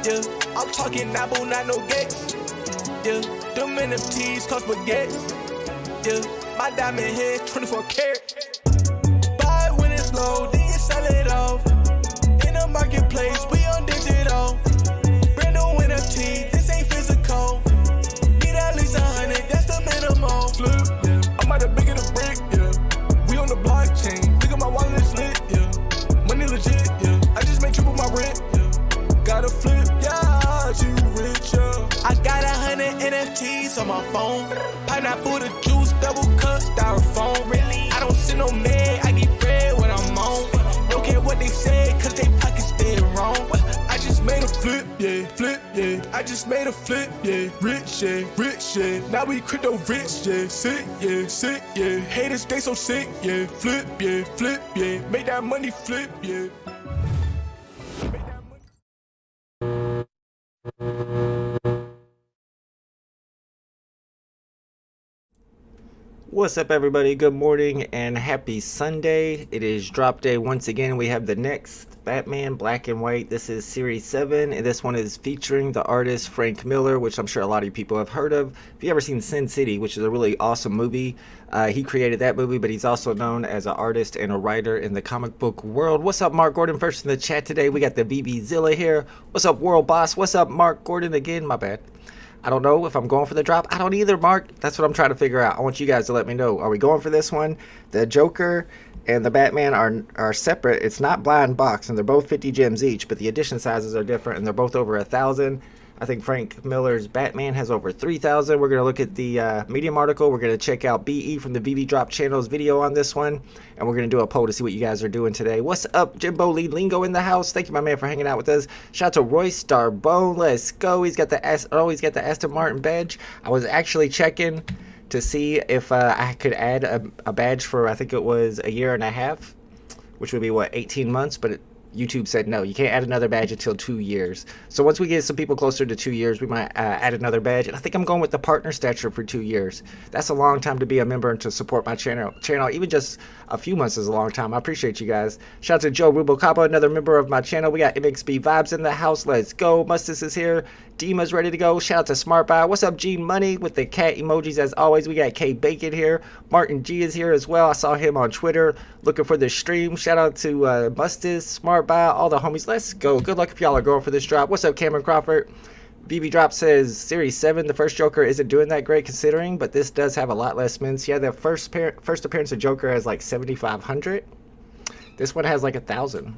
Yeah, I'm talking Apple, not no gates. Yeah, them NFTs cost spaghetti. Yeah, my diamond head 24 karat. Buy it when it's low, then you sell it off. In the marketplace, we on digital. Brand new NFT, this ain't physical. Need at least 100, that's the minimum. Flip, yeah, I'm out of bigger the brick, yeah. We on the blockchain, look at my wallet is lit, yeah. Money legit, yeah. I just made triple my rent, yeah. Gotta flip, yeah, you rich, yeah. I got 100 NFTs on my phone. Pineapple the juice, double cup, styrofoam. Really, I don't see no man, I get bread when I'm on. Don't care what they say, cause they pockets dead wrong. I just made a flip, yeah, flip, yeah. I just made a flip, yeah, rich, yeah, rich, yeah. Now we crypto rich, yeah, sick, yeah. Haters, they so sick, yeah, flip, yeah. Make that money flip, yeah. What's up, everybody? Good morning and happy Sunday. It is drop day once again. We have the next Batman Black and White. This is series 7 and this one is featuring the artist Frank Miller, which I'm sure a lot of you people have heard of. If you ever seen Sin City, which is a really awesome movie, he created that movie, but he's also known as an artist and a writer in the comic book world. What's up, Mark Gordon? First in the chat today, we got the VeVe Zilla here. What's up, World Boss? What's up, Mark Gordon again? My bad. I don't know if I'm going for the drop. I don't either, Mark. That's what I'm trying to figure out. I want you guys to let me know. Are we going for this one? The Joker and the Batman are separate. It's not blind box, and they're both 50 gems each, but the edition sizes are different, and they're both over 1,000. I think Frank Miller's Batman has over 3,000. We're going to look at the Medium article. We're going to check out BE from the VeVe Drop channel's video on this one, and we're going to do a poll to see what you guys are doing today. What's up, Jimbo Lee Lingo in the house? Thank you, my man, for hanging out with us. Shout out to Royce Starbone. Let's go. He's got the Aston Martin badge. I was actually checking to see if I could add a badge for, I think it was a year and a half, which would be, what, 18 months, but YouTube said no, you can't add another badge until 2 years. So once we get some people closer to 2 years, we might add another badge. And I think I'm going with the partner stature for 2 years. That's a long time to be a member and to support my channel. Even just a few months is a long time. I appreciate you guys. Shout out to Joe Rubocapa, another member of my channel. We got MXB Vibes in the house. Let's go. Mustis is here. Dima's ready to go. Shout out to Smart Buy. What's up, G Money with the cat emojis as always. We got K Bacon here. Martin G is here as well. I saw him on Twitter looking for the stream. Shout out to Mustis, Smart Buy, all the homies. Let's go. Good luck if y'all are going for this drop. What's up, Cameron Crawford? VeVe Drop says Series 7, the first Joker isn't doing that great considering, but this does have a lot less mints. Yeah, the first appearance of Joker has like 7,500. This one has like 1,000.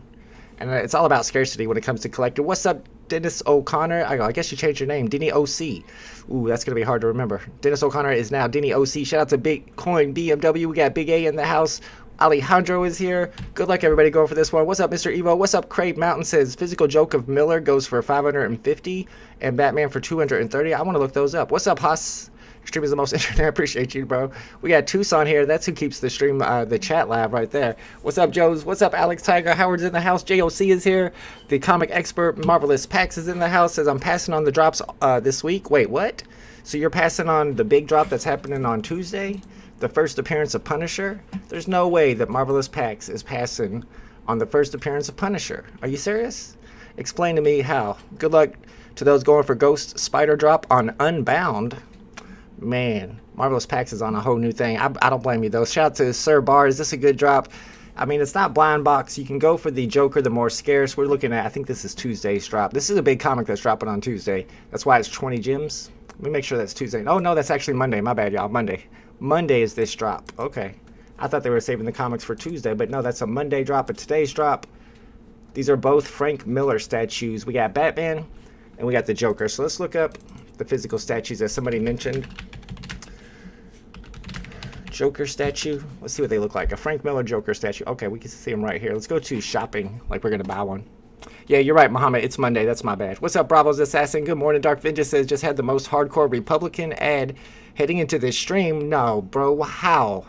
And it's all about scarcity when it comes to collecting. What's up, Dennis O'Connor? I guess you changed your name. Denny OC. Ooh, that's going to be hard to remember. Dennis O'Connor is now Denny OC. Shout out to Bitcoin BMW. We got Big A in the house. Alejandro is here. Good luck, everybody, going for this one. What's up, Mr. Evo? What's up, Craig Mountain says Physical Joke of Miller goes for 550 and Batman for 230. I want to look those up. What's up, Haas? Stream is the most internet. I appreciate you, bro. We got Tucson here. That's who keeps the stream, the chat lab right there. What's up, Joes? What's up, Alex Tiger? Howard's in the house. JOC is here. The comic expert, Marvelous Pax, is in the house. Says I'm passing on the drops this week. Wait, what? So you're passing on the big drop that's happening on Tuesday? The first appearance of Punisher? There's no way that Marvelous Pax is passing on the first appearance of Punisher. Are you serious? Explain to me how. Good luck to those going for Ghost Spider drop on Unbound. Man, Marvelous Pax is on a whole new thing. I don't blame you, though. Shout out to Sir Bar. Is this a good drop? I mean, it's not blind box. You can go for the Joker, the more scarce. We're looking at, I think this is Tuesday's drop. This is a big comic that's dropping on Tuesday. That's why it's 20 gems. Let me make sure that's Tuesday. Oh, no, that's actually Monday. My bad, y'all. Monday. Monday is this drop. Okay. I thought they were saving the comics for Tuesday, but no, that's a Monday drop. But today's drop, these are both Frank Miller statues. We got Batman and we got the Joker. So let's look up the physical statues as somebody mentioned. Joker statue. Let's see what they look like. A Frank Miller Joker statue. Okay, we can see them right here. Let's go to shopping like we're going to buy one. Yeah, you're right, Muhammad. It's Monday. That's my bad. What's up, Bravo's Assassin? Good morning. Dark Vengeance says, just had the most hardcore Republican ad heading into this stream. No, bro. How?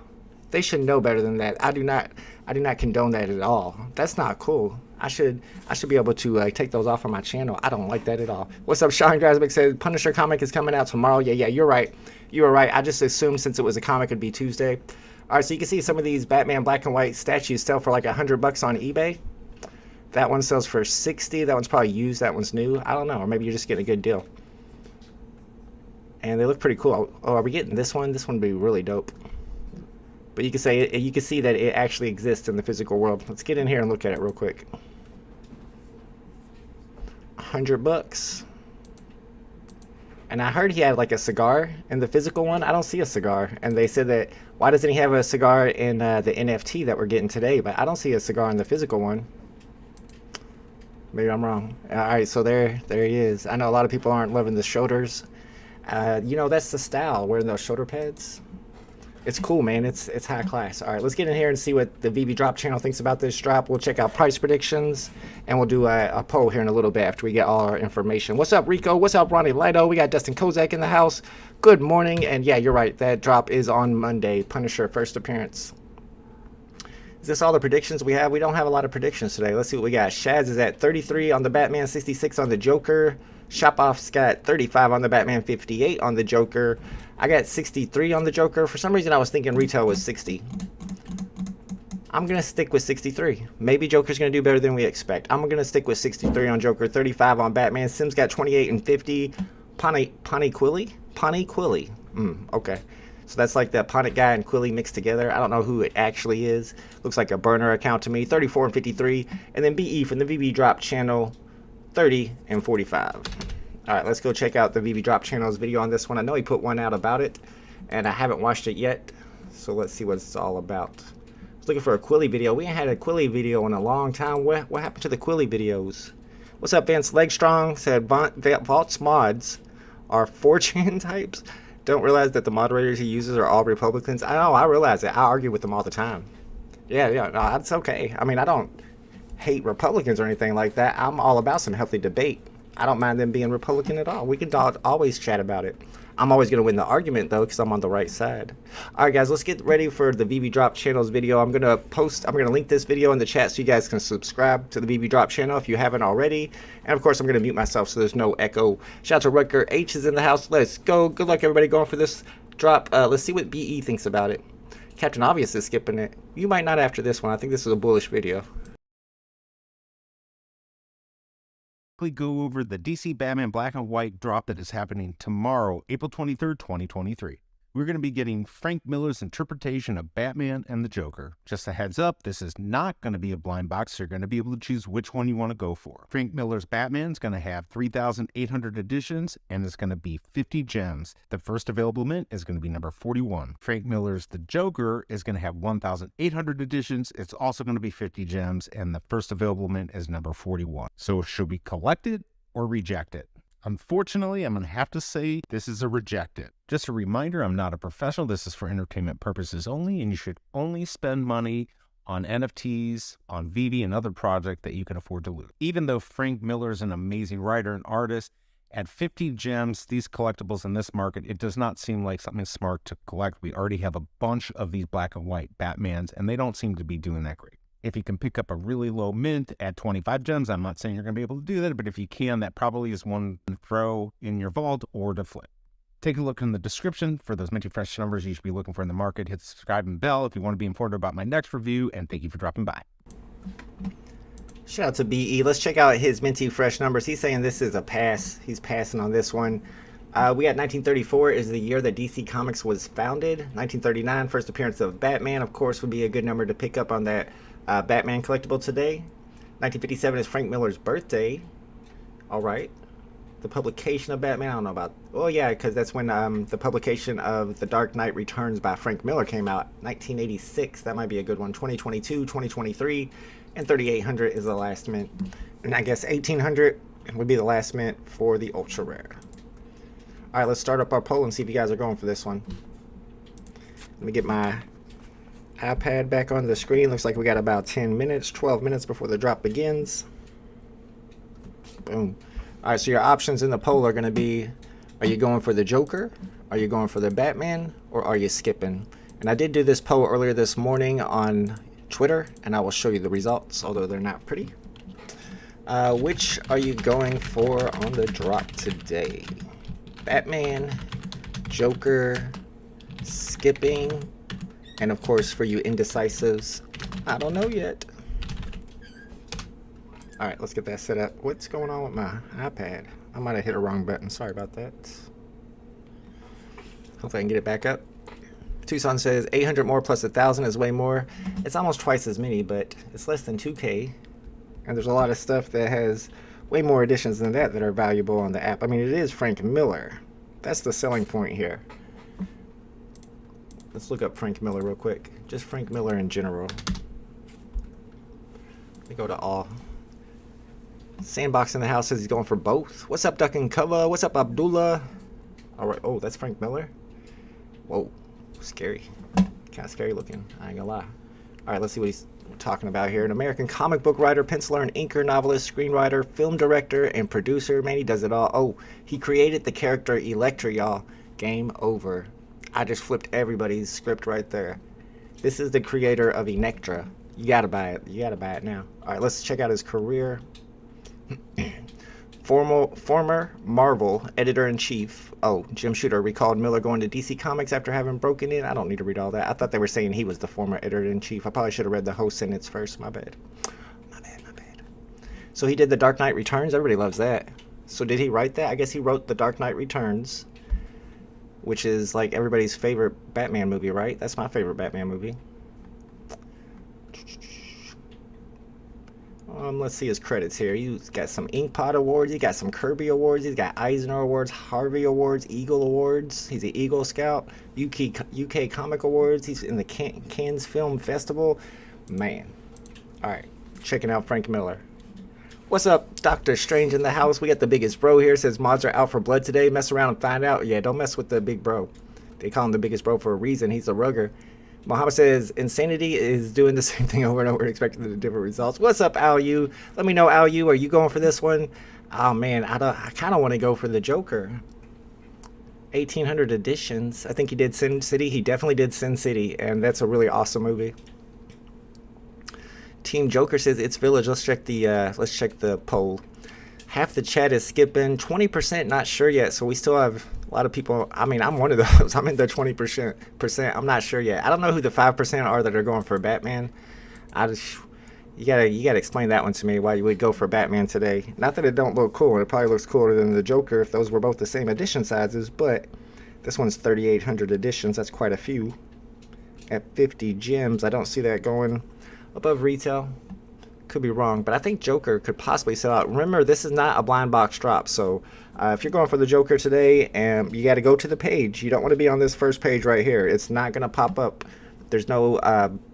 They should know better than that. I do not condone that at all. That's not cool. I should be able to take those off of my channel. I don't like that at all. What's up, Sean Grasmick says Punisher comic is coming out tomorrow. Yeah, you're right. You were right. I just assumed since it was a comic it'd be Tuesday. All right, so you can see some of these Batman black and white statues sell for like $100 on eBay. That one sells for 60. That one's probably used. That one's new. I don't know. Or maybe you're just getting a good deal. And they look pretty cool. Oh, are we getting this one? This one would be really dope. But you can see that it actually exists in the physical world. Let's get in here and look at it real quick. $100. And I heard he had like a cigar in the physical one. I don't see a cigar. And they said that, why doesn't he have a cigar in the NFT that we're getting today? But I don't see a cigar in the physical one. Maybe I'm wrong. All right, so there he is. I know a lot of people aren't loving the shoulders. You know, that's the style, wearing those shoulder pads. It's cool, man. It's high class. All right, let's get in here and see what the VeVe Drop channel thinks about this drop. We'll check out price predictions, and we'll do a poll here in a little bit after we get all our information. What's up, Rico? What's up, Ronnie Lido? We got Dustin Kozak in the house. Good morning. And yeah, you're right. That drop is on Monday. Punisher first appearance. Is this all the predictions we have? We don't have a lot of predictions today. Let's see what we got. Shaz is at 33 on the Batman, 66 on the Joker. Shopoff's got 35 on the Batman, 58 on the Joker. I got 63 on the Joker. For some reason, I was thinking retail was 60. I'm going to stick with 63. Maybe Joker's going to do better than we expect. I'm going to stick with 63 on Joker, 35 on Batman. Sims got 28 and 50. Pani Quilly. Okay. So that's like the Ponic guy and Quilly mixed together. I don't know who it actually is. Looks like a burner account to me. 34 and 53. And then BE from the VeVe Drop channel, 30 and 45. All right, let's go check out the VeVe Drop channel's video on this one. I know he put one out about it, and I haven't watched it yet. So let's see what it's all about. I was looking for a Quilly video. We ain't had a Quilly video in a long time. What happened to the Quilly videos? What's up, Vince Legstrong? Said Vault's mods are 4chan types. Don't realize that the moderators he uses are all Republicans. I know, I realize it. I argue with them all the time. Yeah, no, that's okay. I mean, I don't hate Republicans or anything like that. I'm all about some healthy debate. I don't mind them being Republican at all. We can always chat about it. I'm always going to win the argument, though, because I'm on the right side. All right, guys, let's get ready for the VeVe Drop channel's video. I'm going to link this video in the chat so you guys can subscribe to the VeVe Drop channel if you haven't already. And, of course, I'm going to mute myself so there's no echo. Shout out to Rutger H is in the house. Let's go. Good luck, everybody, going for this drop. Let's see what BE thinks about it. Captain Obvious is skipping it. You might not after this one. I think this is a bullish video. Go over the DC Batman Black and White drop that is happening tomorrow, April 23rd, 2023. We're going to be getting Frank Miller's interpretation of Batman and the Joker. Just a heads up, this is not going to be a blind box. You're going to be able to choose which one you want to go for. Frank Miller's Batman is going to have 3,800 editions, and it's going to be 50 gems. The first available mint is going to be number 41. Frank Miller's The Joker is going to have 1,800 editions. It's also going to be 50 gems, and the first available mint is number 41. So should we collect it or reject it? Unfortunately, I'm going to have to say this is a reject it. Just a reminder, I'm not a professional. This is for entertainment purposes only, and you should only spend money on NFTs, on VeVe, and other projects that you can afford to lose. Even though Frank Miller is an amazing writer and artist, at 50 gems, these collectibles in this market, it does not seem like something smart to collect. We already have a bunch of these black and white Batmans, and they don't seem to be doing that great. If you can pick up a really low mint at 25 gems, I'm not saying you're going to be able to do that, but if you can, that probably is one to throw in your vault or to flip. Take a look in the description for those minty fresh numbers you should be looking for in the market. Hit the subscribe and bell if you want to be informed about my next review, and thank you for dropping by. Shout out to BE. Let's check out his minty fresh numbers. He's saying this is a pass. He's passing on this one. We got 1934 is the year that DC Comics was founded. 1939, first appearance of Batman, of course, would be a good number to pick up on that Batman collectible today. 1957 is Frank Miller's birthday. All right. The publication of Batman, I don't know about. Oh, yeah, because that's when the publication of The Dark Knight Returns by Frank Miller came out. 1986, that might be a good one. 2022, 2023, and 3800 is the last mint. And I guess 1800 would be the last mint for the ultra rare. All right, let's start up our poll and see if you guys are going for this one. Let me get my iPad back on the screen. Looks like we got about 10 minutes, 12 minutes before the drop begins. Boom. All right, so your options in the poll are going to be, are you going for the Joker? Are you going for the Batman? Or are you skipping? And I did do this poll earlier this morning on Twitter, and I will show you the results, although they're not pretty. Which are you going for on the drop today? Batman, Joker, skipping, and of course for you indecisives, I don't know yet. All right, let's get that set up. What's going on with my iPad? I might have hit a wrong button. Sorry about that. Hopefully I can get it back up. Tucson says 800 more plus 1,000 is way more. It's almost twice as many, but it's less than 2K. And there's a lot of stuff that has way more additions than that are valuable on the app. I mean, it is Frank Miller. That's the selling point here. Let's look up Frank Miller real quick. Just Frank Miller in general. Let me go to all. Sandbox in the house says he's going for both. What's up, Duck and Cover? What's up, Abdullah? All right. Oh, that's Frank Miller. Whoa, scary. Kind of scary looking. I ain't gonna lie. All right, let's see what he's talking about here. An American comic book writer, penciler, and inker, novelist, screenwriter, film director, and producer. Man, he does it all. Oh, he created the character Electra, y'all. Game over. I just flipped everybody's script right there. This is the creator of Electra. You gotta buy it. You gotta buy it now. All right, let's check out his career. Former Marvel editor-in-chief, Jim Shooter, recalled Miller going to DC Comics after having broken in. I don't need to read all that. I thought they were saying he was the former editor-in-chief. I probably should have read the whole sentence first. My bad. My bad. So he did The Dark Knight Returns. Everybody loves that. So did he write that? I guess he wrote The Dark Knight Returns, which is like everybody's favorite Batman movie, right? That's my favorite Batman movie. Let's see his credits here. He's got some Inkpot Awards. He got some Kirby Awards. He's got Eisner Awards, Harvey Awards, Eagle Awards. He's an Eagle Scout. UK Comic Awards. He's in the Cannes Film Festival. Man. All right. Checking out Frank Miller. What's up, Dr. Strange in the house? We got the biggest bro here. Says mods are out for blood today. Mess around and find out. Yeah, don't mess with the big bro. They call him the biggest bro for a reason. He's a rugger. Mohammed says Insanity is doing the same thing over and over, expecting the different results. What's up, Al Yu? Let me know, Al Yu. Are you going for this one? Oh man, I kind of want to go for the Joker. 1,800 editions. I think he did Sin City. He definitely did Sin City, and that's a really awesome movie. Team Joker says it's Village. Let's check the poll. Half the chat is skipping. 20% not sure yet. So we still have a lot of people. I mean, I'm one of those. I'm in the 20%. I'm not sure yet. I don't know who the 5% are that are going for Batman. You gotta explain that one to me. Why you would go for Batman today? Not that it don't look cool. It probably looks cooler than the Joker if those were both the same edition sizes. But this one's 3,800 editions. That's quite a few. At 50 gems, I don't see that going above retail. Could be wrong, but I think Joker could possibly sell out. Remember, this is not a blind box drop, so if you're going for the Joker today, you got to go to the page. You don't want to be on this first page right here. It's not going to pop up. There's no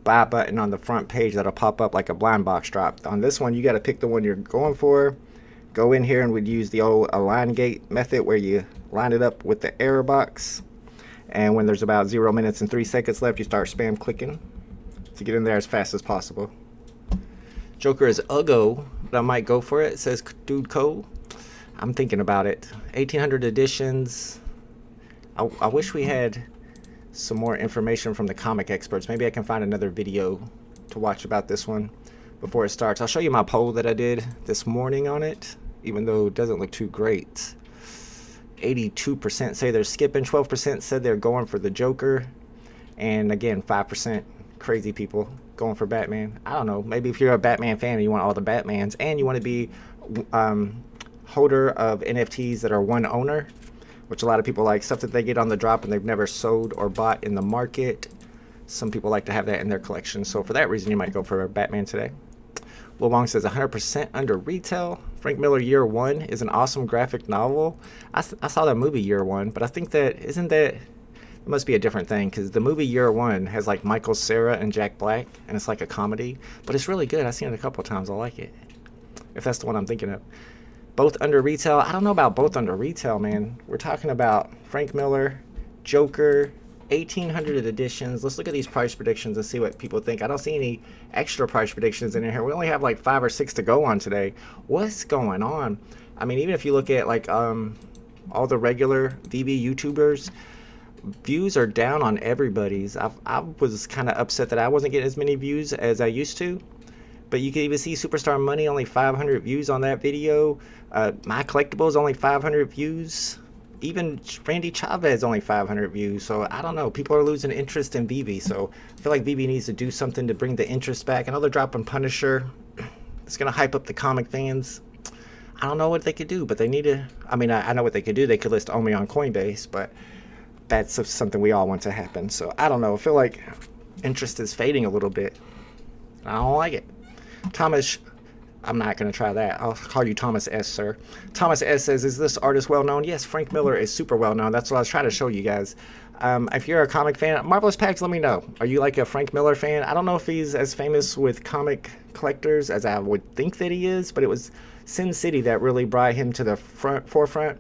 buy button on the front page that'll pop up like a blind box drop. On this one, you got to pick the one you're going for. Go in here and we'd use the old align gate method where you line it up with the error box. And when there's about 0 minutes and 3 seconds left, you start spam clicking to get in there as fast as possible. Joker is Ugo, but I might go for it. It says Dude Cole. I'm thinking about it. 1,800 editions. I wish we had some more information from the comic experts. Maybe I can find another video to watch about this one before it starts. I'll show you my poll that I did this morning on it, even though it doesn't look too great. 82% say they're skipping. 12% said they're going for the Joker. And again, 5% crazy people going for Batman. I don't know. Maybe if you're a Batman fan and you want all the Batmans and you want to be holder of NFTs that are one owner, which a lot of people like, stuff that they get on the drop and they've never sold or bought in the market. Some people like to have that in their collection. So for that reason, you might go for Batman today. Lil Wong says 100% under retail. Frank Miller Year One is an awesome graphic novel. I saw that movie Year One, but I think it must be a different thing because the movie Year One has like Michael Cera and Jack Black, and it's like a comedy, but it's really good. I've seen it a couple of times. I like it. If that's the one I'm thinking of. Both under retail. I don't know about both under retail, man. We're talking about Frank Miller, Joker, 1,800 editions. Let's look at these price predictions and see what people think. I don't see any extra price predictions in here. We only have like 5 or 6 to go on today. What's going on? I mean, even if you look at like all the regular VeVe YouTubers, views are down on everybody's. I was kind of upset that I wasn't getting as many views as I used to. But you can even see Superstar Money, only 500 views on that video. My Collectibles, only 500 views. Even Randy Chavez, only 500 views. So I don't know. People are losing interest in VeVe. So I feel like VeVe needs to do something to bring the interest back. I know they're dropping Punisher. It's going to hype up the comic fans. I don't know what they could do, but they need to. I mean, I know what they could do. They could list Omi on Coinbase, but that's something we all want to happen. So I don't know. I feel like interest is fading a little bit. I don't like it. Thomas, I'm not going to try that. I'll call you Thomas S, sir. Thomas S says, is this artist well known? Yes, Frank Miller is super well known. That's what I was trying to show you guys. If you're a comic fan, Marvelous Pags, let me know. Are you like a Frank Miller fan? I don't know if he's as famous with comic collectors as I would think that he is, but it was Sin City that really brought him to the forefront.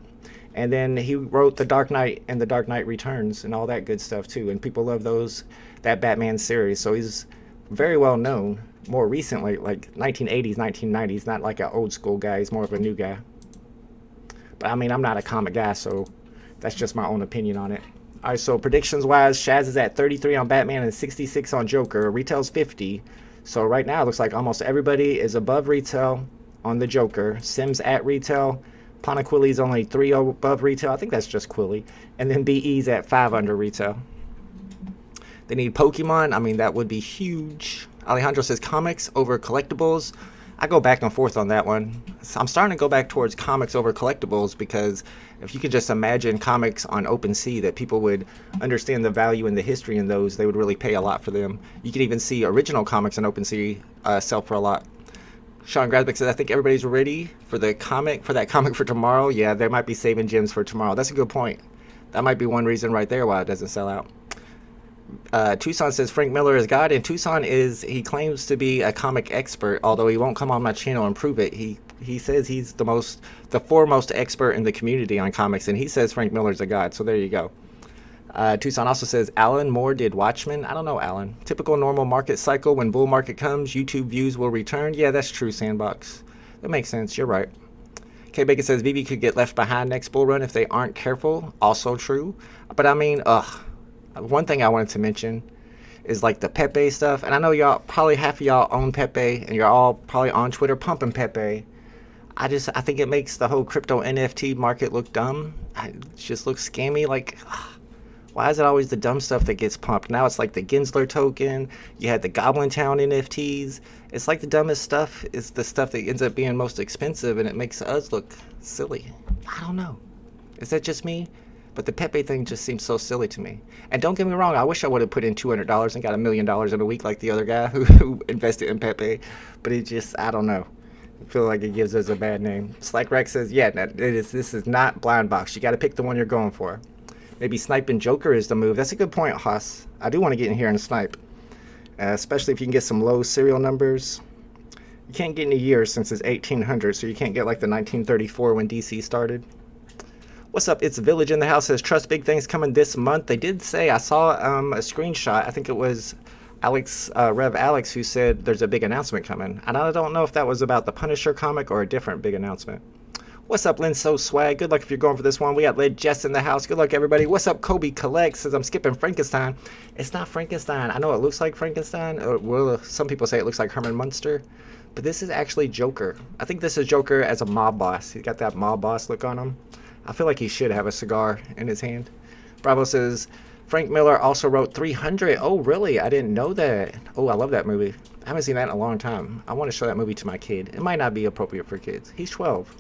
And then he wrote The Dark Knight and The Dark Knight Returns and all that good stuff too. And people love that Batman series. So he's very well known more recently, like 1980s, 1990s, not like an old school guy. He's more of a new guy. But I mean, I'm not a comic guy, so that's just my own opinion on it. All right, so predictions-wise, Shaz is at 33 on Batman and 66 on Joker. Retail's 50. So right now, it looks like almost everybody is above retail on the Joker. Sims at retail. Panaquili's only 3 above retail. I think that's just Quilly. And then BE's at 5 under retail. They need Pokemon. I mean, that would be huge. Alejandro says comics over collectibles. I go back and forth on that one. So I'm starting to go back towards comics over collectibles because if you could just imagine comics on OpenSea that people would understand the value and the history in those, they would really pay a lot for them. You could even see original comics on OpenSea sell for a lot. Sean Grasbeck says, I think everybody's ready for that comic for tomorrow. Yeah, they might be saving gems for tomorrow. That's a good point. That might be one reason right there why it doesn't sell out. Tucson says Frank Miller is God, and Tucson he claims to be a comic expert, although he won't come on my channel and prove it. He says he's the foremost expert in the community on comics, and he says Frank Miller's a god. So there you go. Tucson also says Alan Moore did Watchmen. I don't know, Alan. Typical normal market cycle. When bull market comes, YouTube views will return. Yeah, that's true, Sandbox. That makes sense. You're right. K Bacon says VeVe could get left behind next bull run if they aren't careful. Also true. But I mean, one thing I wanted to mention is like the Pepe stuff. And I know y'all, probably half of y'all own Pepe, and you're all probably on Twitter pumping Pepe. I think it makes the whole crypto NFT market look dumb. It just looks scammy. Like, why is it always the dumb stuff that gets pumped? Now it's like the Gensler token. You had the Goblin Town NFTs. It's like the dumbest stuff is the stuff that ends up being most expensive, and it makes us look silly. I don't know. Is that just me? But the Pepe thing just seems so silly to me. And don't get me wrong, I wish I would have put in $200 and got $1 million in a week like the other guy who invested in Pepe. But it just, I don't know. I feel like it gives us a bad name. Slack Rex says, yeah, this is not blind box. You got to pick the one you're going for. Maybe sniping Joker is the move. That's a good point, Haas. I do want to get in here and snipe. Especially if you can get some low serial numbers. You can't get in a year since it's 1800, so you can't get like the 1934 when DC started. What's up? It's Village in the house. Says trust big things coming this month. They did say, I saw a screenshot. I think it was Rev Alex who said there's a big announcement coming. And I don't know if that was about the Punisher comic or a different big announcement. What's up, Lynn So Swag? Good luck if you're going for this one. We got Led Jess in the house. Good luck, everybody. What's up, Kobe Collect? Says I'm skipping Frankenstein. It's not Frankenstein. I know it looks like Frankenstein. Well, some people say it looks like Herman Munster. But this is actually Joker. I think this is Joker as a mob boss. He's got that mob boss look on him. I feel like he should have a cigar in his hand. Bravo says, Frank Miller also wrote 300. Oh, really? I didn't know that. Oh, I love that movie. I haven't seen that in a long time. I want to show that movie to my kid. It might not be appropriate for kids. He's 12.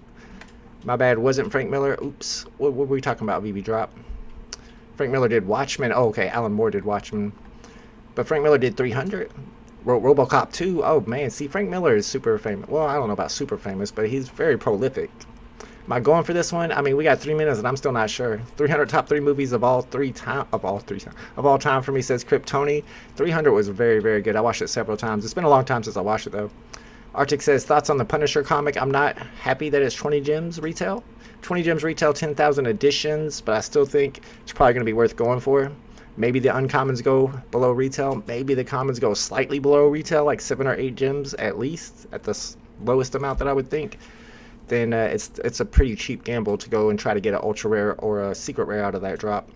My bad. Wasn't Frank Miller. Oops. What were we talking about, VeVe Drop? Frank Miller did Watchmen. Oh, okay. Alan Moore did Watchmen. But Frank Miller did 300. Wrote RoboCop 2. Oh, man. See, Frank Miller is super famous. Well, I don't know about super famous, but he's very prolific. Am I going for this one? I mean, we got 3 minutes and I'm still not sure. 300 top 3 movies of all time for me, says Kryptoni. 300 was very, very good. I watched it several times. It's been a long time since I watched it though. Arctic says thoughts on the Punisher comic. I'm not happy that it's 20 gems retail. 20 gems retail, 10,000 editions, but I still think it's probably going to be worth going for. Maybe the uncommons go below retail. Maybe the commons go slightly below retail, like 7 or 8 gems at least, at the lowest amount that I would think. Then it's a pretty cheap gamble to go and try to get an ultra rare or a secret rare out of that drop.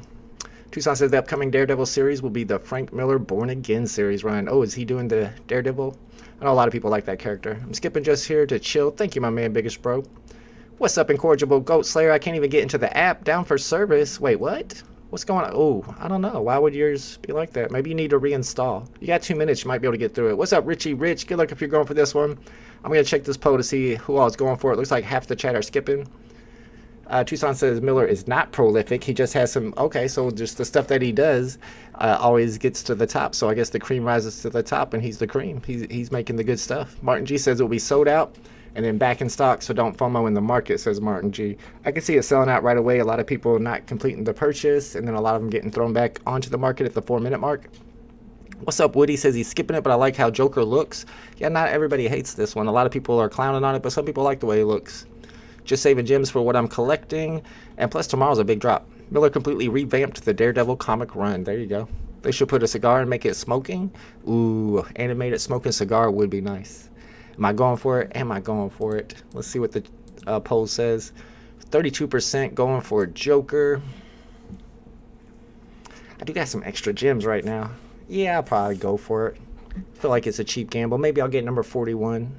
Tucson says the upcoming Daredevil series will be the Frank Miller Born Again series run. Oh, is he doing the Daredevil? I know a lot of people like that character. I'm skipping just here to chill. Thank you, my man, biggest bro. What's up, Incorrigible Goat Slayer? I can't even get into the app. Down for service. Wait, what? What's going on? Oh, I don't know. Why would yours be like that? Maybe you need to reinstall. You got 2 minutes. You might be able to get through it. What's up, Richie Rich? Good luck if you're going for this one. I'm going to check this poll to see who all is going for it. Looks like half the chat are skipping. Tucson says Miller is not prolific. He just has some... Okay, so just the stuff that he does always gets to the top. So I guess the cream rises to the top, and he's the cream. He's making the good stuff. Martin G says it will be sold out and then back in stock, so don't FOMO in the market, says Martin G. I can see it selling out right away. A lot of people not completing the purchase, and then a lot of them getting thrown back onto the market at the 4-minute mark. What's up, Woody? Says he's skipping it, but I like how Joker looks. Yeah, not everybody hates this one. A lot of people are clowning on it, but some people like the way it looks. Just saving gems for what I'm collecting. And plus, tomorrow's a big drop. Miller completely revamped the Daredevil comic run. There you go. They should put a cigar and make it smoking. Ooh, animated smoking cigar would be nice. Am I going for it? Am I going for it? Let's see what the poll says. 32% going for Joker. I do got some extra gems right now. Yeah, I'll probably go for it. I feel like it's a cheap gamble. Maybe I'll get number 41.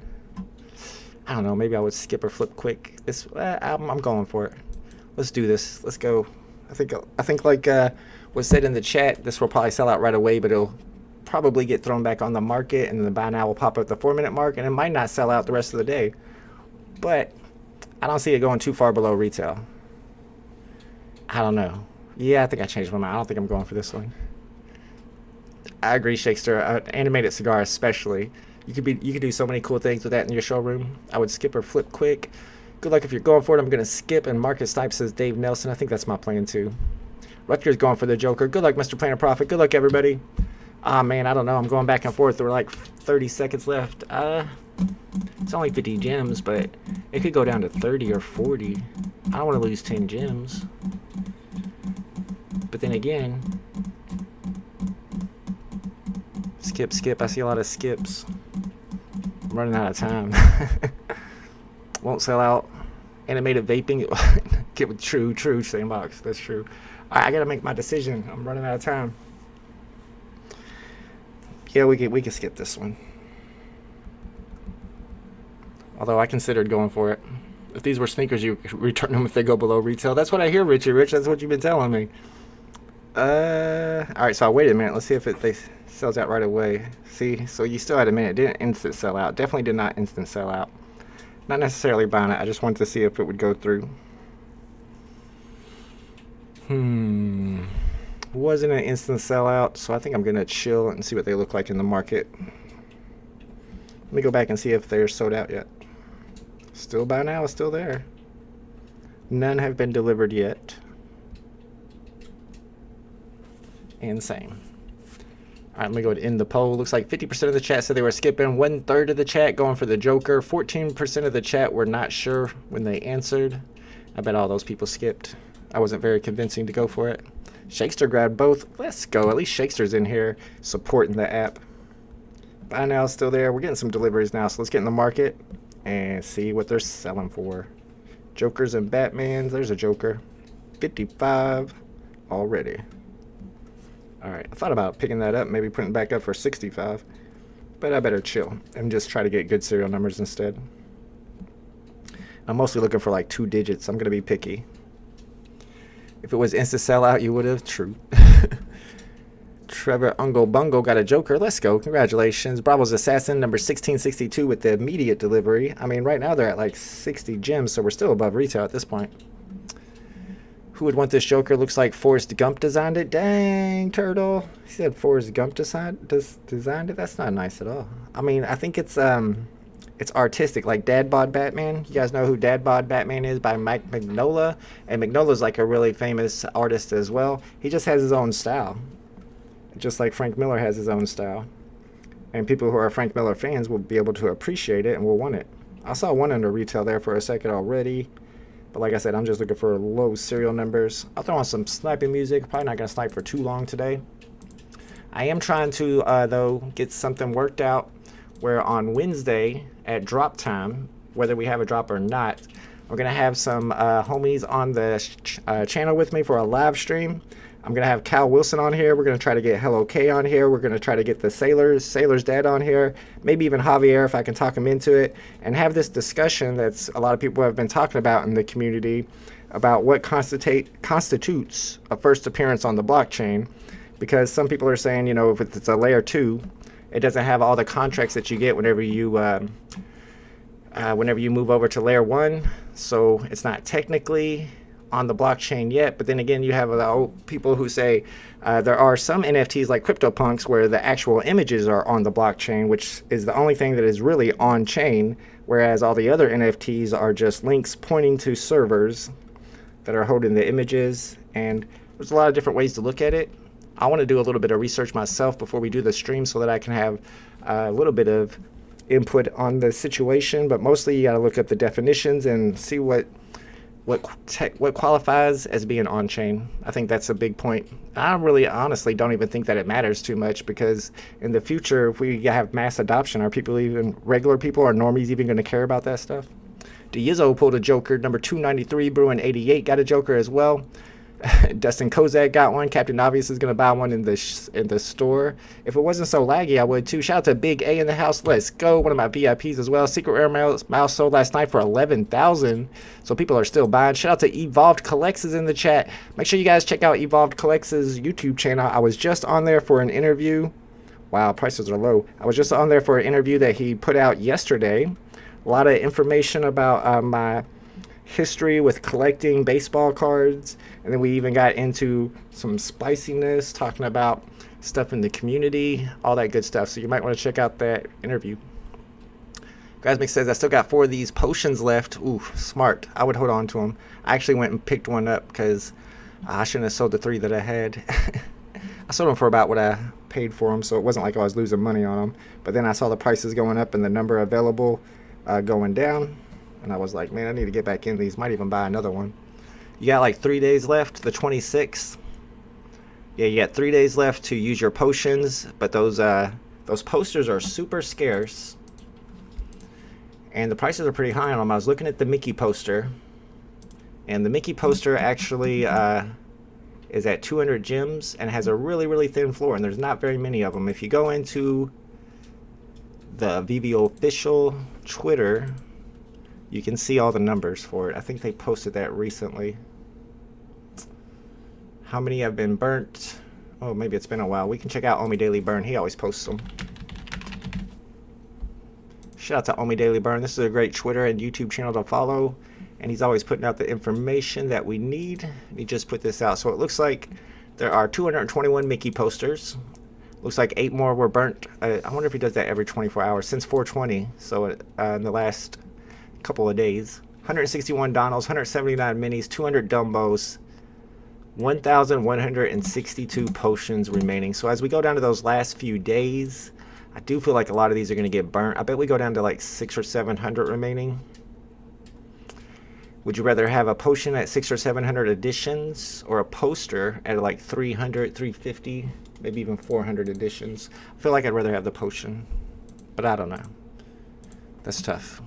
I don't know. Maybe I would skip or flip quick. I'm going for it. Let's do this. Let's go. I think like was said in the chat, this will probably sell out right away, but it'll probably get thrown back on the market, and then the buy now will pop up at the 4-minute mark, and it might not sell out the rest of the day. But I don't see it going too far below retail. I don't know. Yeah, I think I changed my mind. I don't think I'm going for this one. I agree, Shakespeare. Animated cigar especially. You could do so many cool things with that in your showroom. I would skip or flip quick. Good luck if you're going for it. I'm going to skip, and Marcus Stipe says Dave Nelson. I think that's my plan too. Rutgers going for the Joker. Good luck, Mr. Planet Profit. Good luck, everybody. Ah, man, I don't know. I'm going back and forth. There were like 30 seconds left. It's only 50 gems, but it could go down to 30 or 40. I don't want to lose 10 gems. But then again, skip. I see a lot of skips. I'm running out of time. Won't sell out. Animated vaping. Get with true sandbox. That's true. All right, I gotta make my decision. I'm running out of time. Yeah, we can skip this one. Although I considered going for it. If these were sneakers, you return them if they go below retail. That's what I hear, Richie Rich. That's what you've been telling me. All right, so I'll wait a minute. Let's see if they sells out right away. See, so you still had a minute. It didn't instant sell out. Definitely did not instant sell out. Not necessarily buying it. I just wanted to see if it would go through. Wasn't an instant sellout, so I think I'm gonna chill and see what they look like in the market. Let me go back and see if they're sold out yet. Still buy now, still there. None have been delivered yet. Insane. All right, let me go to end the poll. Looks like 50% of the chat said they were skipping. 1/3 of the chat going for the Joker. 14% of the chat were not sure when they answered. I bet all those people skipped. I wasn't very convincing to go for it. Shakespeare grabbed both. Let's go. At least Shakespeare's in here supporting the app. Buy now is still there. We're getting some deliveries now, so let's get in the market and see what they're selling for. Jokers and Batmans. There's a Joker. 55 already. All right, I thought about picking that up, maybe putting it back up for 65, but I better chill and just try to get good serial numbers instead. I'm mostly looking for like 2 digits. I'm gonna be picky. If it was instant sellout, you would have. True. Trevor Ungo Bungo got a Joker. Let's go. Congratulations. Bravo's Assassin, number 1662 with the immediate delivery. I mean, right now they're at like 60 gems, so we're still above retail at this point. Who would want this Joker? Looks like Forrest Gump designed it. Dang, Turtle. He said Forrest Gump designed it? That's not nice at all. I mean, I think it's artistic, like Dad Bod Batman. You guys know who Dad Bod Batman is by Mike Mignola. And Mignola's like a really famous artist as well. He just has his own style. Just like Frank Miller has his own style. And people who are Frank Miller fans will be able to appreciate it and will want it. I saw one under retail there for a second already. But like I said, I'm just looking for low serial numbers. I'll throw on some sniping music. Probably not going to snipe for too long today. I am trying to, though, get something worked out where on Wednesday at drop time, whether we have a drop or not, we're going to have some homies on the channel with me for a live stream. I'm going to have Cal Wilson on here. We're going to try to get Hello K on here. We're going to try to get the Sailor's Dad on here. Maybe even Javier if I can talk him into it. And have this discussion that's a lot of people have been talking about in the community about what constitutes a first appearance on the blockchain, because some people are saying, if it's a layer 2, it doesn't have all the contracts that you get whenever you move over to layer 1, so it's not technically on the blockchain yet. But then again, you have people who say there are some NFTs like CryptoPunks where the actual images are on the blockchain, which is the only thing that is really on chain, whereas all the other NFTs are just links pointing to servers that are holding the images. And there's a lot of different ways to look at it. I want to do a little bit of research myself before we do the stream so that I can have a little bit of input on the situation, but mostly you got to look up the definitions and see what qualifies as being on chain. I think that's a big point. I really honestly don't even think that it matters too much, because in the future, if we have mass adoption, are people, even regular people or normies, even going to care about that stuff? DeYizzo pulled a Joker. Number 293, Bruin 88 got a Joker as well. Dustin Kozak got one. Captain Obvious is going to buy one in the store. If it wasn't so laggy, I would too. Shout out to Big A in the house. Let's go. One of my VIPs as well. Secret Rare Mouse sold last night for $11,000. So people are still buying. Shout out to Evolved Collects is in the chat. Make sure you guys check out Evolved Collects' YouTube channel. I was just on there for an interview. Wow, prices are low. I was just on there for an interview that he put out yesterday. A lot of information about my history with collecting baseball cards, and then we even got into some spiciness, talking about stuff in the community, all that good stuff. So you might want to check out that interview. Grasmick says, I still got 4 of these potions left. Ooh, smart. I would hold on to them. I actually went and picked one up because I shouldn't have sold the 3 that I had. I sold them for about what I paid for them, so it wasn't like I was losing money on them. But then I saw the prices going up and the number available going down. And I was like, man, I need to get back in these. Might even buy another one. You got like 3 days left, the 26th. Yeah, you got 3 days left to use your potions. But those posters are super scarce. And the prices are pretty high on them. I was looking at the Mickey poster. And the Mickey poster actually is at 200 gems and has a really, really thin floor. And there's not very many of them. If you go into the VeVe official Twitter, you can see all the numbers for it. I think they posted that recently. How many have been burnt? Oh, maybe it's been a while. We can check out Omi Daily Burn. He always posts them. Shout out to Omi Daily Burn. This is a great Twitter and YouTube channel to follow. And he's always putting out the information that we need. He just put this out. So it looks like there are 221 Mickey posters. Looks like 8 more were burnt. I wonder if he does that every 24 hours. Since 420. So in the last couple of days. 161 Donalds, 179 minis, 200 Dumbos, 1,162 potions remaining. So as we go down to those last few days, I do feel like a lot of these are going to get burnt. I bet we go down to like 600 or 700 remaining. Would you rather have a potion at 600 or 700 editions, or a poster at like 300, 350, maybe even 400 editions? I feel like I'd rather have the potion, but I don't know. That's tough.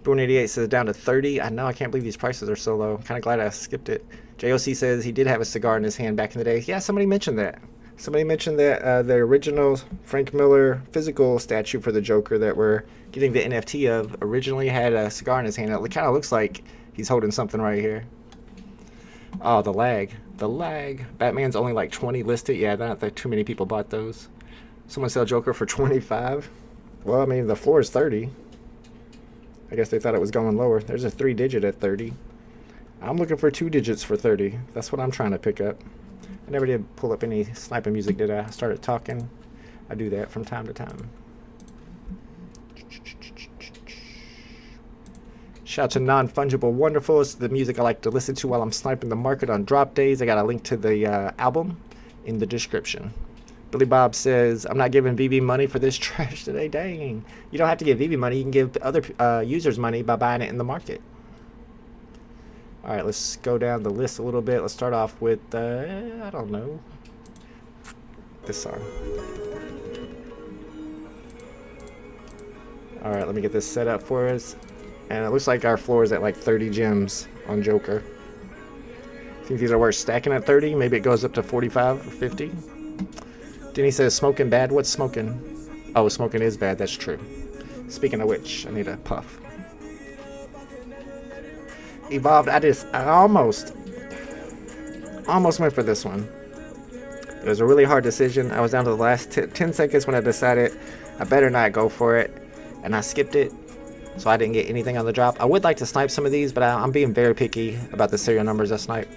Bruin88 says down to 30. I know, I can't believe these prices are so low. Kind of glad I skipped it. JOC says he did have a cigar in his hand back in the day. Yeah, somebody mentioned that. Somebody mentioned that the original Frank Miller physical statue for the Joker that we're getting the NFT of originally had a cigar in his hand. It kind of looks like he's holding something right here. Oh, the lag. The lag. Batman's only like 20 listed. Yeah, not that too many people bought those. Someone sell Joker for 25. Well, I mean, the floor is 30. I guess they thought it was going lower. There's a 3-digit at 30. I'm looking for 2 digits for 30. That's what I'm trying to pick up. I never did pull up any sniping music, did I? I started talking. I do that from time to time. Shout out to Non-Fungible Wonderful. It's the music I like to listen to while I'm sniping the market on drop days. I got a link to the album in the description. Billy Bob says, I'm not giving VeVe money for this trash today. Dang. You don't have to give VeVe money. You can give other users money by buying it in the market. All right, let's go down the list a little bit. Let's start off with, I don't know, this song. All right, let me get this set up for us. And it looks like our floor is at like 30 gems on Joker. Think these are worth stacking at 30? Maybe it goes up to 45 or 50? Denny says, smoking bad? What's smoking? Oh, smoking is bad. That's true. Speaking of which, I need a puff. Evolved. I almost went for this one. It was a really hard decision. I was down to the last 10 seconds when I decided I better not go for it, and I skipped it, so I didn't get anything on the drop. I would like to snipe some of these, but I'm being very picky about the serial numbers I snipe.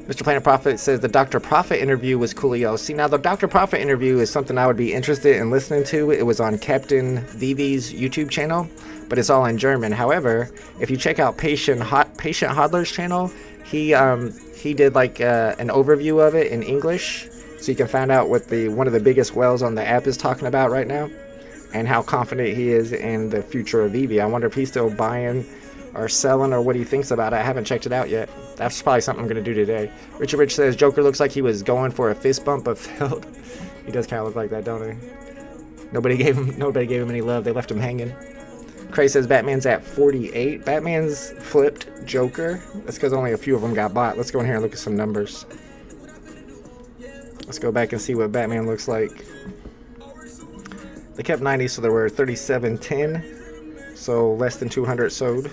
Mr. Planet Prophet says the Dr. Prophet interview was coolio. See, now the Dr. Prophet interview is something I would be interested in listening to. It was on Captain VeVe's YouTube channel, but it's all in German. However, if you check out Patient Hodler's channel, he did like an overview of it in English, so you can find out what one of the biggest whales on the app is talking about right now, and how confident he is in the future of VeVe. I wonder if he's still buying or selling, or what he thinks about it. I haven't checked it out yet. That's probably something I'm going to do today. Richard Rich says Joker looks like he was going for a fist bump but failed. He does kind of look like that, don't he? Nobody gave him any love. They left him hanging. Cray says Batman's at 48. Batman's flipped Joker. That's because only a few of them got bought. Let's go in here and look at some numbers. Let's go back and see what Batman looks like. They kept 90, so there were 3710. So less than 200 sold.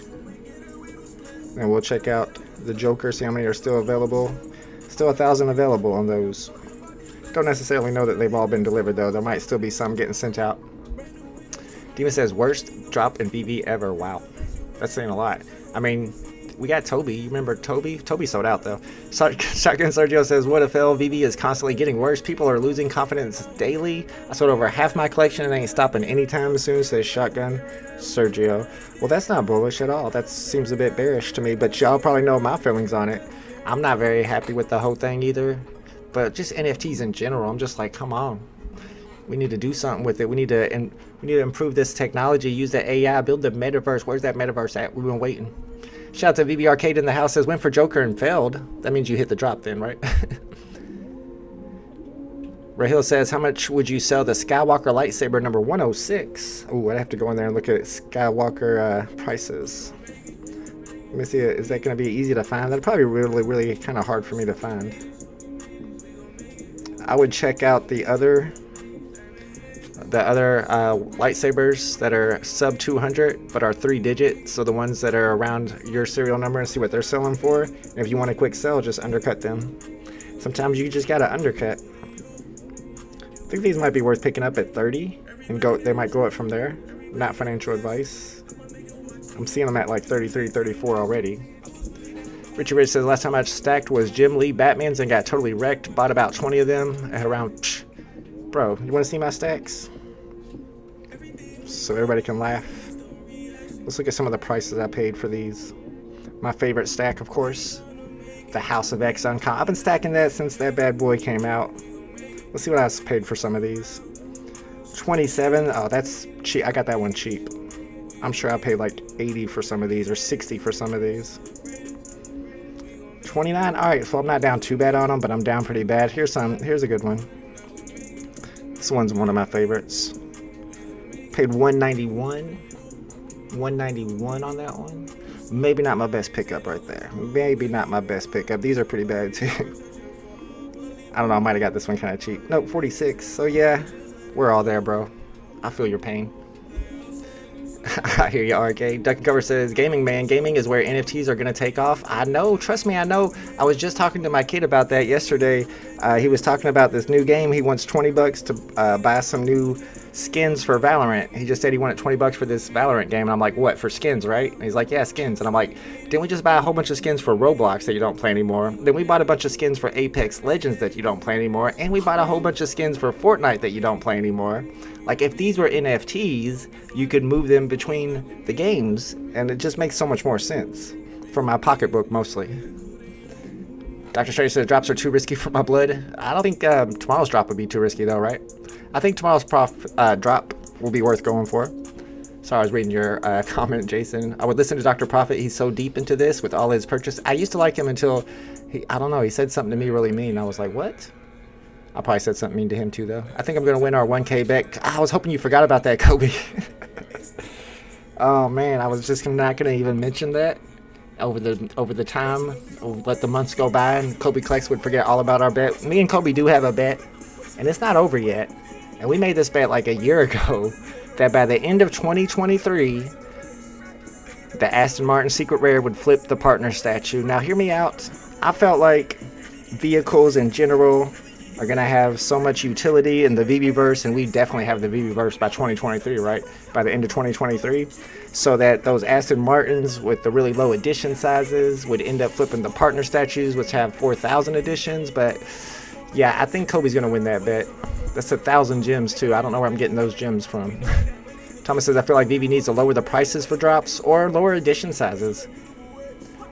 And we'll check out the Joker, see how many are still available. Still 1,000 available on those. Don't necessarily know that they've all been delivered, though. There might still be some getting sent out. Demon says, worst drop in VeVe ever. Wow. That's saying a lot. I mean, we got Toby. You remember Toby? Toby sold out, though. Shotgun Sergio says, what if VeVe is constantly getting worse? People are losing confidence daily. I sold over half my collection and ain't stopping anytime soon, says Shotgun Sergio. Well, that's not bullish at all. That seems a bit bearish to me, but y'all probably know my feelings on it. I'm not very happy with the whole thing either, but just NFTs in general, I'm just like, come on. We need to do something with it. We need to improve this technology, use the AI, build the metaverse. Where's that metaverse at? We've been waiting. Shout out to VeVe Arcade in the house, says, went for Joker and failed. That means you hit the drop then, right? Rahil says, how much would you sell the Skywalker lightsaber number 106? Oh, I'd have to go in there and look at Skywalker prices. Let me see, is that going to be easy to find? That'd probably be really kind of hard for me to find. I would check out the other lightsabers that are sub 200 but are 3 digits, so the ones that are around your serial number, and see what they're selling for. And if you want a quick sell, just undercut them. Sometimes you just gotta undercut. I think these might be worth picking up at 30 and they might go up from there. Not financial advice. I'm seeing them at like 33, 34 already. Richard Rich says, last time I stacked was Jim Lee Batmans and got totally wrecked. Bought about 20 of them at around... Bro, you want to see my stacks? So everybody can laugh. Let's look at some of the prices I paid for these. My favorite stack, of course. The House of X Uncommon. I've been stacking that since that bad boy came out. Let's see what I paid for some of these. 27. Oh, that's cheap. I got that one cheap. I'm sure I paid like 80 for some of these, or 60 for some of these. 29. All right, so I'm not down too bad on them, but I'm down pretty bad. Here's a good one. This one's one of my favorites. Paid 191. 191 on that one. Maybe not my best pickup right there. Maybe not my best pickup. These are pretty bad too. I don't know, I might have got this one kind of cheap. Nope, 46. So yeah, we're all there, bro. I feel your pain. I hear you, RK. Duck Cover says, gaming man, gaming is where NFTs are going to take off. I know, trust me, I know. I was just talking to my kid about that yesterday. He was talking about this new game. He wants $20 to buy some new skins for Valorant. He just said he wanted $20 for this Valorant game, and I'm like, what, for skins, right? And he's like, yeah, skins. And I'm like, didn't we just buy a whole bunch of skins for Roblox that you don't play anymore? Then we bought a bunch of skins for Apex Legends that you don't play anymore, and we bought a whole bunch of skins for Fortnite that you don't play anymore. Like, if these were NFTs, you could move them between the games, and it just makes so much more sense. For my pocketbook, mostly. Dr. Strange says, drops are too risky for my blood. I don't think tomorrow's drop would be too risky, though, right? I think tomorrow's drop will be worth going for. Sorry, I was reading your comment, Jason. I would listen to Dr. Prophet. He's so deep into this with all his purchase. I used to like him until, I don't know, he said something to me really mean. I was like, what? I probably said something mean to him, too, though. I think I'm going to win our 1K bet. I was hoping you forgot about that, Kobe. Oh, man, I was just not going to even mention that. Over the time, let the months go by, and Kobe Klex would forget all about our bet. Me and Kobe do have a bet, and it's not over yet. And we made this bet like a year ago, that by the end of 2023, the Aston Martin Secret Rare would flip the partner statue. Now hear me out. I felt like vehicles in general are going to have so much utility in the VeVe-verse, and we definitely have the VeVe-verse by 2023, right? By the end of 2023. So that those Aston Martins with the really low edition sizes would end up flipping the partner statues, which have 4,000 editions. But yeah, I think Kobe's going to win that bet. That's 1,000 gems too. I don't know where I'm getting those gems from. Thomas says, I feel like VeVe needs to lower the prices for drops or lower edition sizes.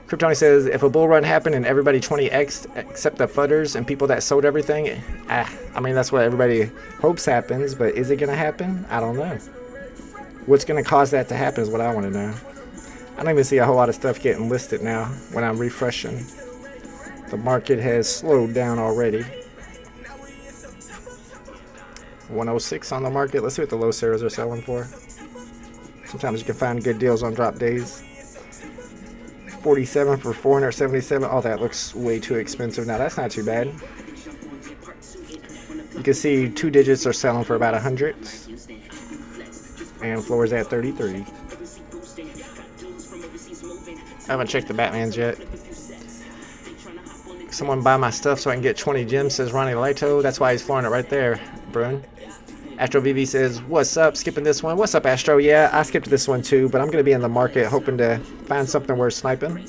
Kryptoni says, if a bull run happened and everybody 20x except the fudders and people that sold everything, I mean, that's what everybody hopes happens, but is it going to happen? I don't know. What's going to cause that to happen is what I want to know. I don't even see a whole lot of stuff getting listed now when I'm refreshing. The market has slowed down already. 106 on the market. Let's see what the low Sarahs are selling for. Sometimes you can find good deals on drop days. 47 for 477. Oh, that looks way too expensive. Now that's not too bad. You can see 2 digits are selling for about 100, and floor's at 33. I haven't checked the Batmans yet. Someone buy my stuff so I can get 20 gems, says Ronnie Leto. That's why he's flooring it right there, Brun. Astro VV says, what's up? Skipping this one. What's up, Astro? Yeah, I skipped this one too, but I'm going to be in the market hoping to find something worth sniping.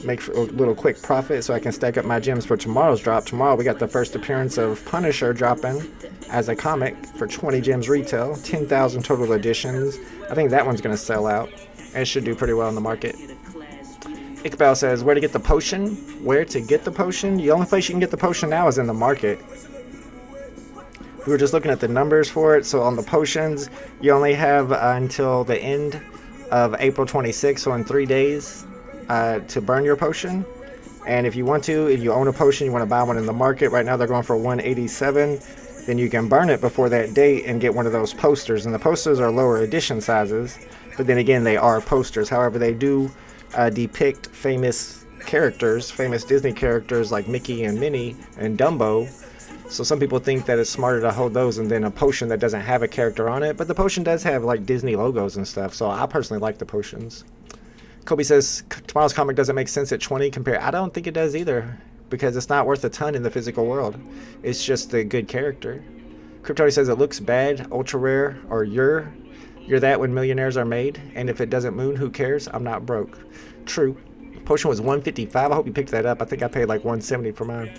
Make a little quick profit so I can stack up my gems for tomorrow's drop. Tomorrow we got the first appearance of Punisher dropping as a comic for 20 gems retail. 10,000 total editions. I think that one's going to sell out. And it should do pretty well in the market. Iqbal says, where to get the potion? Where to get the potion? The only place you can get the potion now is in the market. We were just looking at the numbers for it. So on the potions, you only have until the end of April 26th, so in 3 days, to burn your potion. And if you want to, if you own a potion, you want to buy one in the market, right now they're going for 187. Then you can burn it before that date and get one of those posters. And the posters are lower edition sizes, but then again, they are posters. However, they do depict famous characters, famous Disney characters like Mickey and Minnie and Dumbo. So some people think that it's smarter to hold those and then a potion that doesn't have a character on it. But the potion does have like Disney logos and stuff. So I personally like the potions. Kobe says tomorrow's comic doesn't make sense at 20 compared. I don't think it does either, because it's not worth a ton in the physical world. It's just a good character. Kryptoni says it looks bad, ultra rare, or you're that when millionaires are made. And if it doesn't moon, who cares? I'm not broke. True. Potion was 155. I hope you picked that up. I think I paid like 170 for mine.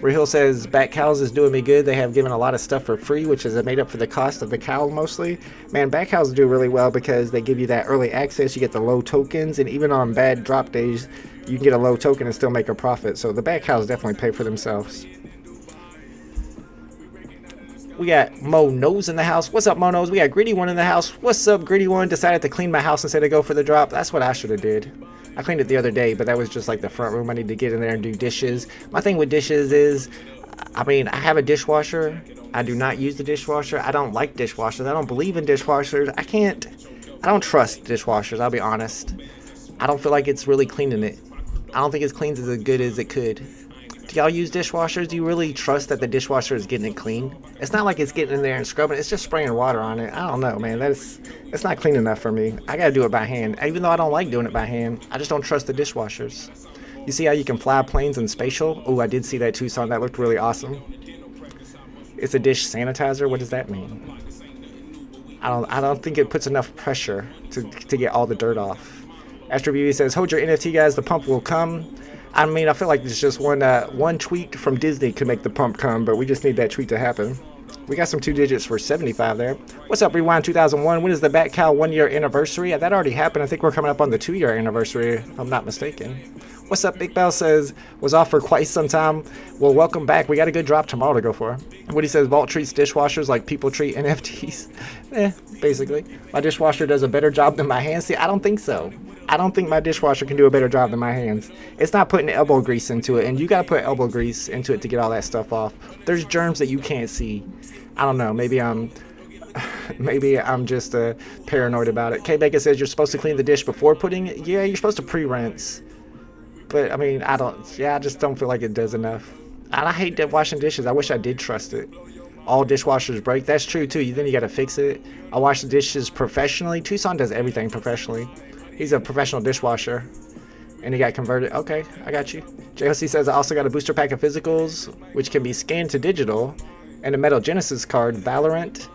Rahil says, Bat Cows is doing me good. They have given a lot of stuff for free, which is made up for the cost of the cow mostly. Man, Bat Cows do really well because they give you that early access. You get the low tokens, and even on bad drop days, you can get a low token and still make a profit. So the Bat Cows definitely pay for themselves. We got Mo Nose in the house. What's up, Mo Nose? We got Gritty One in the house. What's up, Gritty One? Decided to clean my house instead of go for the drop. That's what I should have did. I cleaned it the other day, but that was just like the front room. I need to get in there and do dishes. My thing with dishes is, I mean, I have a dishwasher. I do not use the dishwasher. I don't like dishwashers. I don't believe in dishwashers. I don't trust dishwashers, I'll be honest. I don't feel like it's really cleaning it. I don't think it cleans as good as it could. Do y'all use dishwashers? Do you really trust that the dishwasher is getting it clean? It's not like it's getting in there and scrubbing. It's just spraying water on it. I don't know, man. It's not clean enough for me. I gotta do it by hand. Even though I don't like doing it by hand, I just don't trust the dishwashers. You see how you can fly planes in spatial? Oh, I did see that Tucson. That looked really awesome. It's a dish sanitizer. What does that mean? I don't think it puts enough pressure to get all the dirt off. Astro Beauty says, hold your NFT, guys. The pump will come. I mean, I feel like there's just one tweet from Disney could make the pump come, but we just need that tweet to happen. We got some 2 digits for 75 there. What's up, Rewind 2001? When is the Bat Cow 1-year anniversary? Yeah, that already happened. I think we're coming up on the 2-year anniversary, if I'm not mistaken. What's up, Big Bell says, was off for quite some time. Well, welcome back. We got a good drop tomorrow to go for. Woody says, Vault treats dishwashers like people treat NFTs. Basically. My dishwasher does a better job than my hands. See, I don't think so. I don't think my dishwasher can do a better job than my hands. It's not putting elbow grease into it, and you gotta put elbow grease into it to get all that stuff off. There's germs that you can't see. I don't know. Maybe I'm just paranoid about it. K Bacon says you're supposed to clean the dish before putting it. Yeah, you're supposed to pre-rinse. But I mean, I just don't feel like it does enough. And I hate washing dishes. I wish I did trust it. All dishwashers break. That's true too. Then you gotta fix it. I wash the dishes professionally. Tucson does everything professionally. He's a professional dishwasher. And he got converted. Okay, I got you. JOC says I also got a booster pack of physicals, which can be scanned to digital, and a Metal Genesis card, Valorant.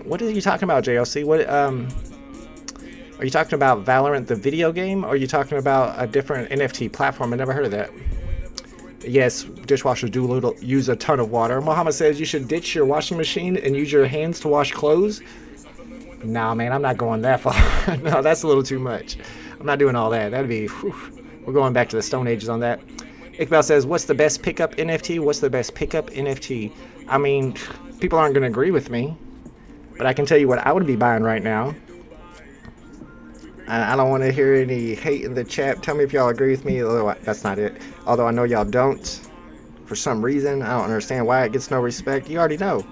What are you talking about, JOC? What are you talking about? Valorant, the video game, or are you talking about a different NFT platform? I never heard of that. Yes, dishwashers do use a ton of water. Mohammed says you should ditch your washing machine and use your hands to wash clothes. Nah, man, I'm not going that far. No, that's a little too much. I'm not doing all that. That'd be, whew, we're going back to the Stone Ages on that. Iqbal says, what's the best pickup NFT? What's the best pickup NFT? I mean, people aren't going to agree with me, but I can tell you what I would be buying right now. I don't want to hear any hate in the chat. Tell me if y'all agree with me. Although that's not it. Although I know y'all don't. For some reason, I don't understand why it gets no respect. You already know.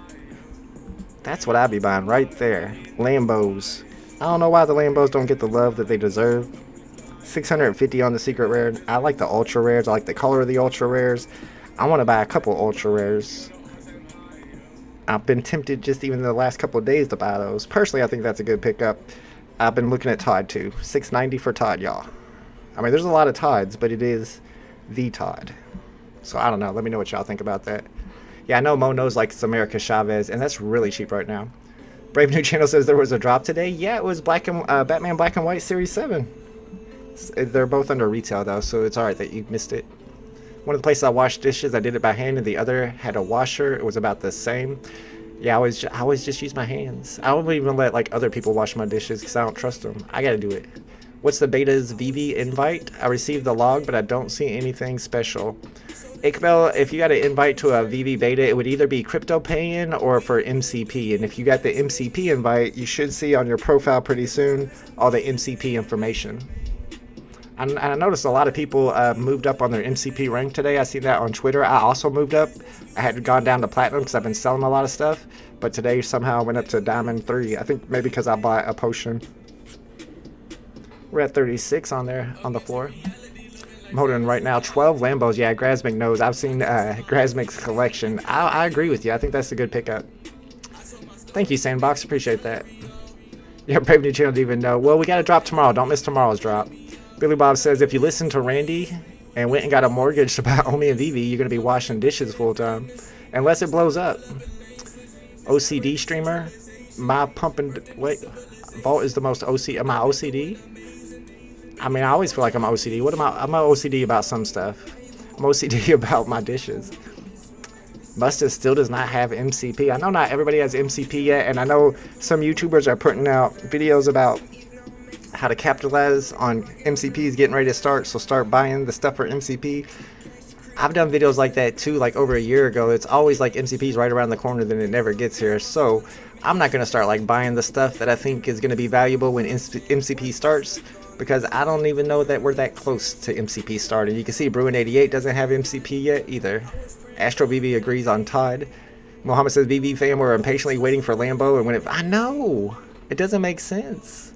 That's what I'd be buying right there. Lambos. I don't know why the Lambos don't get the love that they deserve. 650 on the secret rare. I like the ultra rares. I like the color of the ultra rares. I want to buy a couple ultra rares. I've been tempted just even the last couple of days to buy those. Personally, I think that's a good pickup. I've been looking at Todd too. 690 for Todd, y'all. I mean, there's a lot of Todds, but it is the Todd. So I don't know. Let me know what y'all think about that. Yeah, I know Mo knows like it's America Chavez, and that's really cheap right now. Brave New Channel says there was a drop today. Yeah, it was Batman Black and White Series 7. They're both under retail though, so it's alright that you missed it. One of the places I washed dishes, I did it by hand, and the other had a washer. It was about the same. Yeah, I always just use my hands. I don't even let like other people wash my dishes because I don't trust them. I gotta do it. What's the beta's VeVe invite? I received the log, but I don't see anything special. Iqbal, if you got an invite to a VeVe beta, it would either be crypto pay-in or for MCP. And if you got the MCP invite, you should see on your profile pretty soon all the MCP information. I noticed a lot of people moved up on their MCP rank today. I see that on Twitter. I also moved up. I had gone down to Platinum because I've been selling a lot of stuff. But today somehow I went up to Diamond 3. I think maybe because I bought a potion. We're at 36 on there on the floor. I'm holding right now 12 Lambos. Yeah, Grasmick knows. I've seen Grasmick's collection. I agree with you. I think that's a good pickup. Thank you, Sandbox. Appreciate that. Yeah, Brave New Channel didn't even know. Well, we got a drop tomorrow. Don't miss tomorrow's drop. Billy Bob says, if you listen to Randy and went and got a mortgage to buy Omi and VeVe, you're going to be washing dishes full time. Unless it blows up. OCD streamer. My pumping... Wait. Vault is the most OCD... Am I OCD? I mean, I always feel like I'm OCD. What am I? I'm OCD about some stuff. I'm OCD about my dishes. Musta still does not have MCP. I know not everybody has MCP yet, and I know some YouTubers are putting out videos about how to capitalize on MCPs getting ready to start, so start buying the stuff for MCP. I've done videos like that too, like over a year ago. It's always like MCP's right around the corner, then it never gets here. So I'm not going to start like buying the stuff that I think is going to be valuable when MCP starts, because I don't even know that we're that close to MCP starting. You can see Bruin88 doesn't have MCP yet either. Astro VeVe agrees on Todd. Mohammed says VeVe fam were impatiently waiting for Lambo, and when I know it doesn't make sense.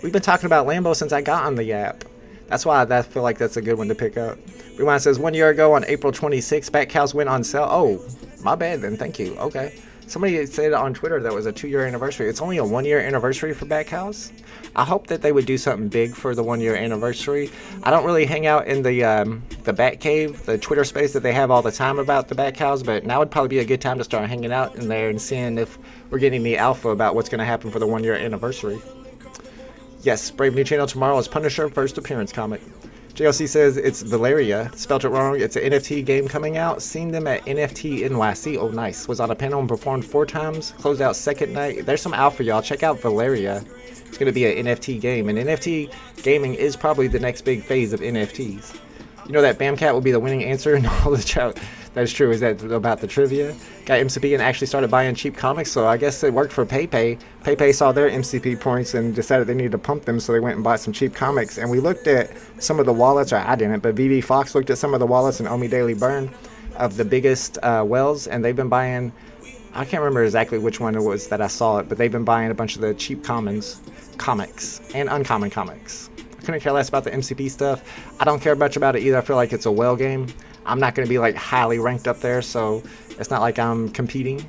We've been talking about Lambo since I got on the app. That's why I feel like that's a good one to pick up. Rewind says 1 year ago on April 26th, Bat Cows went on sale. Oh, my bad then. Thank you. Okay. Somebody said on Twitter that was a 2-year anniversary. It's only a 1-year anniversary for Bat Cows. I hope that they would do something big for the 1-year anniversary. I don't really hang out in the Bat Cave, the Twitter space that they have all the time about the Bat Cows, but now would probably be a good time to start hanging out in there and seeing if we're getting the alpha about what's going to happen for the 1-year anniversary. Yes, Brave New Channel tomorrow is Punisher first appearance comic. JLC says it's Valeria. Spelled it wrong. It's an NFT game coming out. Seen them at NFT NYC. Oh, nice. Was on a panel and performed 4 times. Closed out second night. There's some alpha, y'all. Check out Valeria. It's going to be an NFT game. And NFT gaming is probably the next big phase of NFTs. You know that Bamcat will be the winning answer in all the chat. That is true. Is that about the trivia? Got MCP and actually started buying cheap comics, so I guess it worked for PayPay. PayPay saw their MCP points and decided they needed to pump them, so they went and bought some cheap comics. And we looked at some of the wallets, or I didn't, but VeVe Fox looked at some of the wallets and Omi Daily Burn of the biggest whales, and they've been buying, I can't remember exactly which one it was that I saw it, but they've been buying a bunch of the cheap comics and uncommon comics. I couldn't care less about the MCP stuff. I don't care much about it either. I feel like it's a whale game. I'm not going to be like highly ranked up there, so it's not like I'm competing.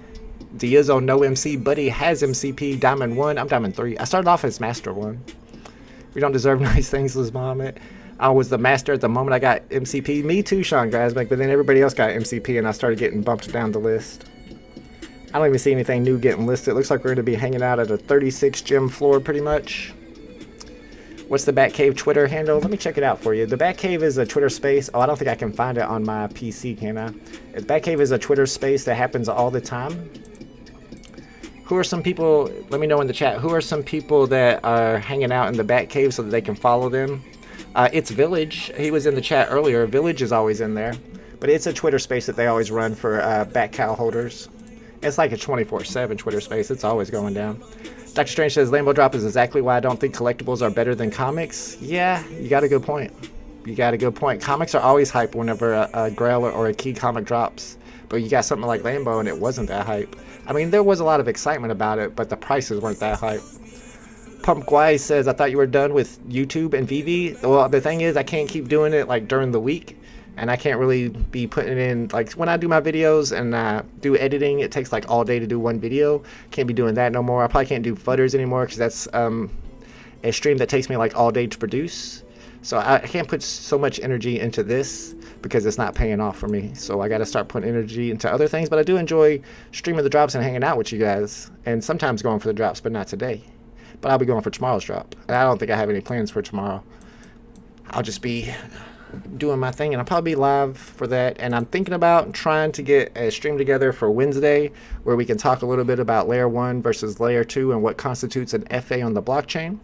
Diazzo no MC, Buddy has MCP, Diamond 1, I'm Diamond 3. I started off as Master 1. We don't deserve nice things, Liz Mohammed. I was the Master at the moment I got MCP. Me too, Sean Grasbeck, but then everybody else got MCP and I started getting bumped down the list. I don't even see anything new getting listed. It looks like we're going to be hanging out at a 36 gem floor pretty much. What's the Batcave Twitter handle? Let me check it out for you. The Batcave is a Twitter space. Oh, I don't think I can find it on my PC, can I? Batcave is a Twitter space that happens all the time. Who are some people, let me know in the chat, who are some people that are hanging out in the Batcave so that they can follow them? It's Village. He was in the chat earlier. Village is always in there. But it's a Twitter space that they always run for Bat Cow holders. It's like a 24/7 Twitter space. It's always going down. Dr. Strange says, Lambo Drop is exactly why I don't think collectibles are better than comics. Yeah, you got a good point. You got a good point. Comics are always hype whenever a Grail or a key comic drops. But you got something like Lambo and it wasn't that hype. I mean, there was a lot of excitement about it, but the prices weren't that hype. Pump Guy says, I thought you were done with YouTube and VeVe. Well, the thing is, I can't keep doing it like during the week. And I can't really be putting it in, like when I do my videos and do editing, it takes like all day to do one video. Can't be doing that no more. I probably can't do footers anymore because that's a stream that takes me like all day to produce. So I can't put so much energy into this because it's not paying off for me. So I got to start putting energy into other things. But I do enjoy streaming the drops and hanging out with you guys. And sometimes going for the drops, but not today. But I'll be going for tomorrow's drop. And I don't think I have any plans for tomorrow. I'll just be doing my thing, and I'll probably be live for that. And I'm thinking about trying to get a stream together for Wednesday where we can talk a little bit about layer 1 versus layer 2 and what constitutes an FA on the blockchain.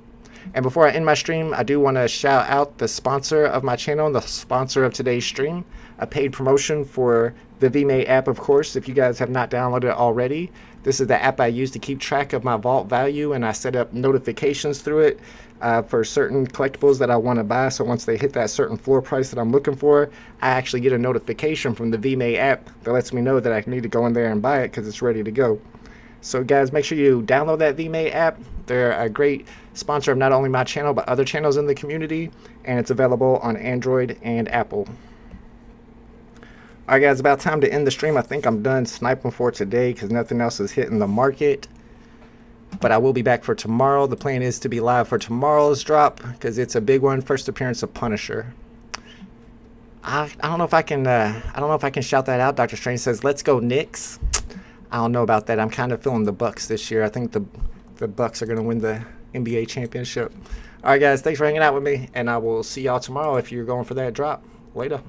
And before I end my stream, I do want to shout out the sponsor of my channel and the sponsor of today's stream, a paid promotion for the VeVe app, of course. If you guys have not downloaded it already, this is the app I use to keep track of my vault value, and I set up notifications through it for certain collectibles that I want to buy. So once they hit that certain floor price that I'm looking for, I actually get a notification from the VeVe app that lets me know that I need to go in there and buy it because it's ready to go. So guys, make sure you download that VeVe app. They're a great sponsor of not only my channel, but other channels in the community, and it's available on Android and Apple. Alright guys, about time to end the stream. I think I'm done sniping for today because nothing else is hitting the market. But I will be back for tomorrow. The plan is to be live for tomorrow's drop because it's a big one. First appearance of Punisher. I don't know if I can shout that out. Dr. Strange says, "Let's go Knicks." I don't know about that. I'm kind of feeling the Bucks this year. I think the Bucks are going to win the NBA championship. All right, guys. Thanks for hanging out with me, and I will see y'all tomorrow if you're going for that drop. Later.